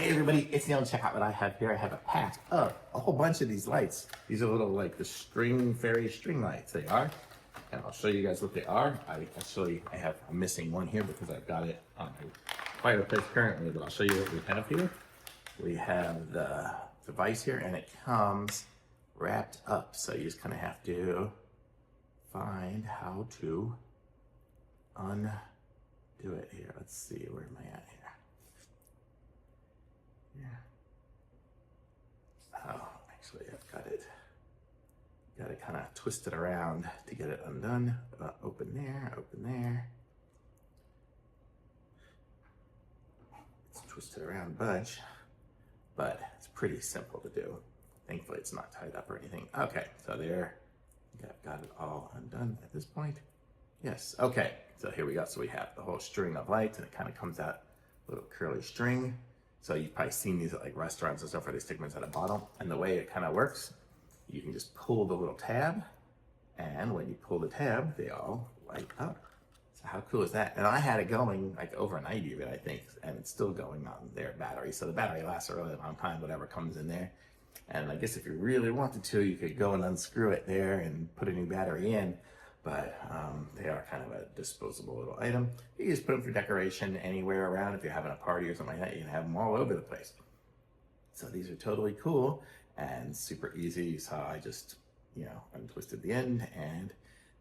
Hey everybody, it's Neil. Check out what I have here. I have a pack of a whole bunch of these lights. These are little like the string fairy string lights. They are, and I'll show you guys what they are. I'm missing one here because I've got it on my fireplace currently, but I'll show you what we have here. We have the device here, and it comes wrapped up, so you just kind of have to find how to undo it here. Let's see, where am I at here? Oh, actually, I've got it. Got to kind of twist it around to get it undone. Open there, open there. It's twisted around a bunch, but it's pretty simple to do. Thankfully, it's not tied up or anything. Okay, so there, I've got it all undone at this point. Yes, okay, so here we go. So we have the whole string of lights, and it kind of comes out a little curly string. So you've probably seen these at like restaurants and stuff where they stick them inside a bottle. And the way it kind of works, you can just pull the little tab, and when you pull the tab, they all light up. So how cool is that? And I had it going like overnight even, I think, and it's still going on their battery. So the battery lasts a really long time, whatever comes in there. And I guess if you really wanted to, you could go and unscrew it there and put a new battery in. But they are kind of a disposable little item. You can just put them for decoration anywhere around. If you're having a party or something like that, you can have them all over the place. So these are totally cool and super easy. You saw I just, untwisted the end and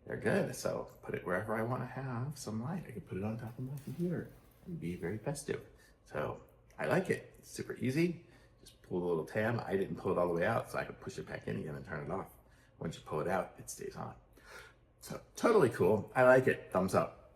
they're good. So put it wherever I want to have some light. I can put it on top of my computer and be very festive. So I like it. It's super easy. Just pull the little tab. I didn't pull it all the way out, so I could push it back in again and turn it off. Once you pull it out, it stays on. So totally cool. I like it. Thumbs up.